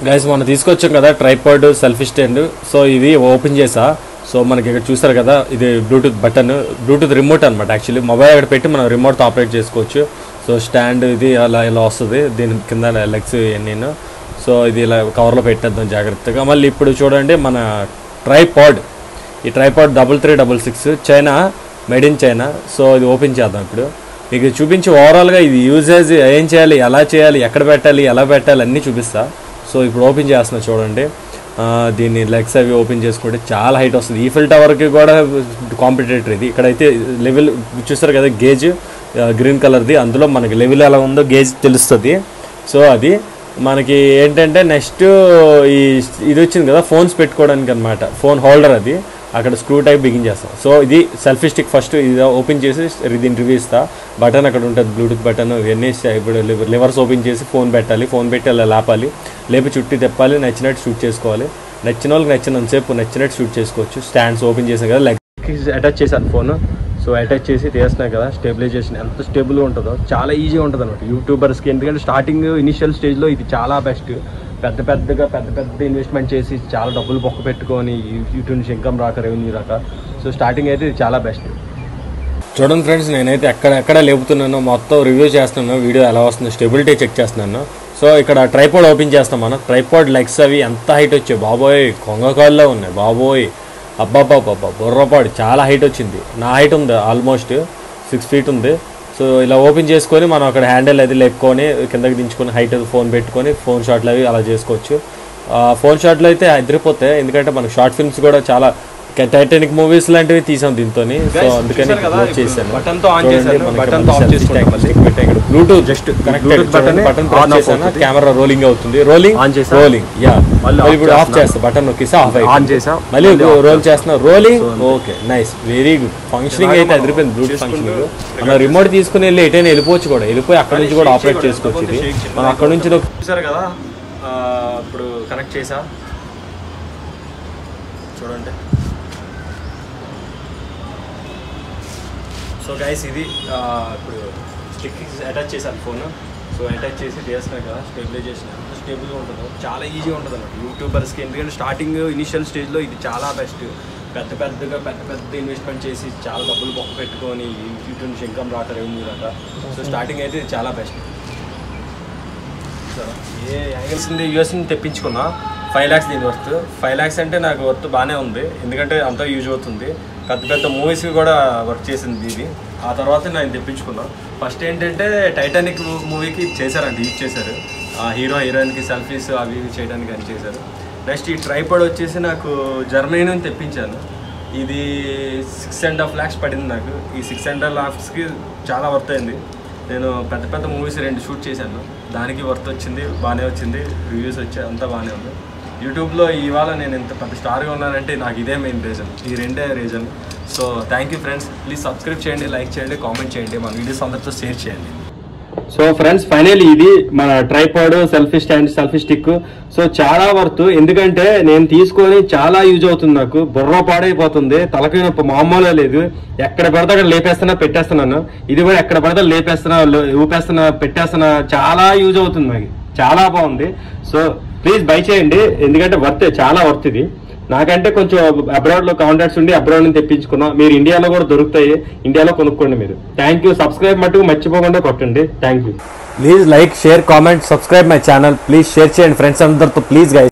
Guys మనం తీసుకొచ్చాం కదా ట్రైపాడ్ సెల్ఫీ స్టాండ్. సో ఇది ఓపెన్ చేసా. సో మనకి ఇక్కడ చూసారు కదా, ఇది బ్లూటూత్ బటన్, బ్లూటూత్ రిమోట్ అనమాట. యాక్చువల్లీ మొబైల్ అక్కడ పెట్టి మనం రిమోట్తో ఆపరేట్ చేసుకోవచ్చు. సో స్టాండ్ ఇది అలా ఇలా వస్తుంది, దీని కింద లెగ్స్ నేను. సో ఇది ఇలా కవర్లో పెట్టేద్దాం జాగ్రత్తగా. మళ్ళీ ఇప్పుడు చూడండి మన ట్రైపాడ్, ఈ tripod 3366 China, made in China. So ఇది ఓపెన్ చేద్దాం ఇప్పుడు, మీకు చూపించి ఓవరాల్గా ఇది యూజేజ్ ఏం చేయాలి, ఎలా చేయాలి, ఎక్కడ పెట్టాలి, ఎలా పెట్టాలి అన్నీ చూపిస్తా. సో ఇప్పుడు ఓపెన్ చేస్తున్నా చూడండి. దీన్ని లెగ్స్ అవి ఓపెన్ చేసుకుంటే చాలా హైట్ వస్తుంది. ఈఫిల్ టవర్కి కూడా కాంపిటేటర్ ఇది. ఇక్కడైతే లెవెల్ చూస్తారు కదా, గేజ్ గ్రీన్ కలర్ది, అందులో మనకి లెవెల్ ఎలా ఉందో గేజ్ తెలుస్తుంది. సో అది మనకి ఏంటంటే నెక్స్ట్ ఇది వచ్చింది కదా ఫోన్స్ పెట్టుకోవడానికి అనమాట, ఫోన్ హోల్డర్. అది అక్కడ స్క్రూ టైప్ బిగిన్ చేస్తాం. సో ఇది సెల్ఫీ స్టిక్ ఫస్ట్ ఇది ఓపెన్ చేసి దీన్ని రివ్యూ ఇస్తా. బటన్ అక్కడ ఉంటుంది, బ్లూటూత్ బటన్ ఇవన్నీ. ఇప్పుడు లివర్స్ ఓపెన్ చేసి ఫోన్ పెట్టాలి, ఫోన్ పెట్టి అలా లేపాలి, లేపి చుట్టి తిప్పాలి, నచ్చినట్టు షూట్ చేసుకోవాలి. నచ్చిన వాళ్ళకి నచ్చినంతసేపు నచ్చినట్టు షూట్ చేసుకోవచ్చు. స్టాండ్స్ ఓపెన్ చేసాం కదా, లెగ్కి అటాచ్ చేశాను ఫోన్. సో అటాచ్ చేసి తీస్తున్నాయి కదా, స్టెబిలైజేషన్ ఎంత స్టేబుల్గా ఉంటుందో, చాలా ఈజీగా ఉంటుంది అనమాట యూట్యూబర్స్కి. ఎందుకంటే స్టార్టింగ్ ఇనిషియల్ స్టేజ్లో ఇది చాలా బెస్ట్. పెద్ద ఇన్వెస్ట్మెంట్ చేసి చాలా డబ్బులు బొక్క పెట్టుకొని యూట్యూబ్ నుంచి ఇన్కమ్ రాక, రెవెన్యూ రాక. సో స్టార్టింగ్ అయితే ఇది చాలా బెస్ట్. చూడండి ఫ్రెండ్స్, నేనైతే ఎక్కడ లేపుతున్నానో మొత్తం రివ్యూ చేస్తున్నాను, వీడియో ఎలా వస్తుందో స్టెబిలిటీ చెక్ చేస్తున్నాను. సో ఇక్కడ ట్రైపాడ్ ఓపెన్ చేస్తాం మనం. ట్రైపాడ్ లెగ్స్ అవి ఎంత హైట్ వచ్చాయి బాబోయ్, కొంగకాల్లో ఉన్నాయి బాబోయ్. అబ్బాబ్బాబ్బా బుర్రపాడు చాలా హైట్ వచ్చింది. నా హైట్ ఉంది ఆల్మోస్ట్ 6 feet ఉంది. సో ఇలా ఓపెన్ చేసుకొని మనం అక్కడ హ్యాండిల్ అది లేపుకొని కిందకి దించుకొని హైట్ ఫోన్ పెట్టుకొని ఫోన్ షాట్లు అవి అలా చేసుకోవచ్చు. ఫోన్ షాట్లు అయితే అదిరిపోతాయి, ఎందుకంటే మనకు షార్ట్ ఫిల్మ్స్ కూడా చాలా టైటానిక్ మూవీస్ లాంటివి తీసాం దీంతో. సో అందుకని చేశాను. Bluetooth just connected button press చేశాను, కెమెరా రోలింగ్ అవుతుంది. Rolling yeah. ఇప్పుడు ఆఫ్ చేస్తా, బటన్ నొక్కిస్తే ఆఫ్ అయ్యి మళ్ళీ రోల్ చేస్తున్నా. Rolling okay, nice, very good. Functioning అయితే అదిరిపోయింది బ్లూటూత్ ఫంక్షనింగ్. మనం రిమోట్ తీసుకుని వెళ్ళి ఎటైనా వెళ్ళిపోవచ్చు కూడా, వెళ్ళిపోయి అక్కడ నుంచి కూడా ఆపరేట్ చేసుకోవచ్చు. ఇది మనం అక్కడ నుంచి చూసారు కదా. ఇప్పుడు కనెక్ట్ చేసా చూడండి. సో గైస్ ఇది ఇప్పుడు స్టిక్ అటాచ్ చేశాను ఫోన్. సో అటాచ్ చేసి చేస్తున్నాను కదా, స్టెబిలైజేషన్ ఎంత స్టేబుల్గా ఉంటుందో, చాలా ఈజీగా ఉంటుంది అన్నమాట యూట్యూబర్స్కి. ఎందుకంటే స్టార్టింగ్ ఇనిషియల్ స్టేజ్లో ఇది చాలా బెస్ట్. పెద్ద ఇన్వెస్ట్మెంట్ చేసి చాలా డబ్బులు బొక్క పెట్టుకొని యూట్యూబ్ నుంచి ఇన్కమ్ రాక, రెవెన్యూ రాక. సో స్టార్టింగ్ అయితే ఇది చాలా బెస్ట్. సో ఏ యాంగిల్స్ ఉంది యూఎస్ నుంచి తెప్పించుకున్నా. 5 lakhs దీని వర్త్. 5 lakhs అంటే నాకు వర్త్ బాగానే ఉంది, ఎందుకంటే అంతా యూజ్ అవుతుంది. పెద్ద మూవీస్కి కూడా వర్క్ చేసింది ఇది. ఆ తర్వాత నేను తెప్పించుకున్నాను. ఫస్ట్ ఏంటంటే టైటానిక్ మూవీకి చేశారండి, యూజ్ చేశారు. హీరో హీరోయిన్కి సెల్ఫీస్ అవి ఇవి చేయడానికి అని చేశారు. నెక్స్ట్ ఈ ట్రైపాడ్ వచ్చేసి నాకు జర్మనీ నుంచి తెప్పించాను. ఇది 6.5 lakhs పడింది నాకు. ఈ 6.5 lakhsకి చాలా వర్త్ అయింది. నేను పెద్ద మూవీస్ 2 షూట్ చేశాను, దానికి వర్త్ వచ్చింది, బాగానే వచ్చింది, రివ్యూస్ వచ్చాయి, అంతా బాగానే ఉంది. యూట్యూబ్లో ఇవాళ నేను ఇంత పెద్ద స్టార్గా ఉన్నానంటే నాకు ఇదే మెయిన్ రీజన్, ఈ 2 reason. So thank you friends, please subscribe చేయండి, లైక్ చేయండి, కామెంట్ చేయండి, మన వీడియోస్ అందరితో షేర్ చేయండి. సో ఫ్రెండ్స్ ఫైనల్లీ ఇది మన tripod selfie stand selfie stick. So చాలా వర్త్, ఎందుకంటే నేను తీసుకొని చాలా యూజ్ అవుతుంది. నాకు బుర్ర పాడైపోతుంది, తలకి నొప్పి మామూలుగా లేదు. ఎక్కడ పడితే అక్కడ లేపేస్తున్నా పెట్టేస్తున్నాను. ఇది కూడా ఎక్కడ పడితే లేపేస్తున్నా ఊపేస్తున్నా పెట్టేస్తున్నా, చాలా యూజ్ అవుతుంది నాకు, చాలా బాగుంది. సో ప్లీజ్ బై చేయండి, ఎందుకంటే వర్త్, చాలా వర్త్ ఇది. నాకంటే కొంచెం అబ్రాడ్ లో కాంటాక్ట్స్ ఉండి అబ్రాడ్ నుంచి తెప్పించుకున్నాం. మీరు ఇండియాలో కూడా దొరుకుతాయి, ఇండియాలో కొనుక్కోండి మీరు. Thank you. సబ్స్క్రైబ్ మట్టుకు మర్చిపోకుండా కొట్టండి. Thank you. Please like, share, comment, subscribe my channel. Please share చేయండి ఫ్రెండ్స్ అందరితో ప్లీజ్ గైస్.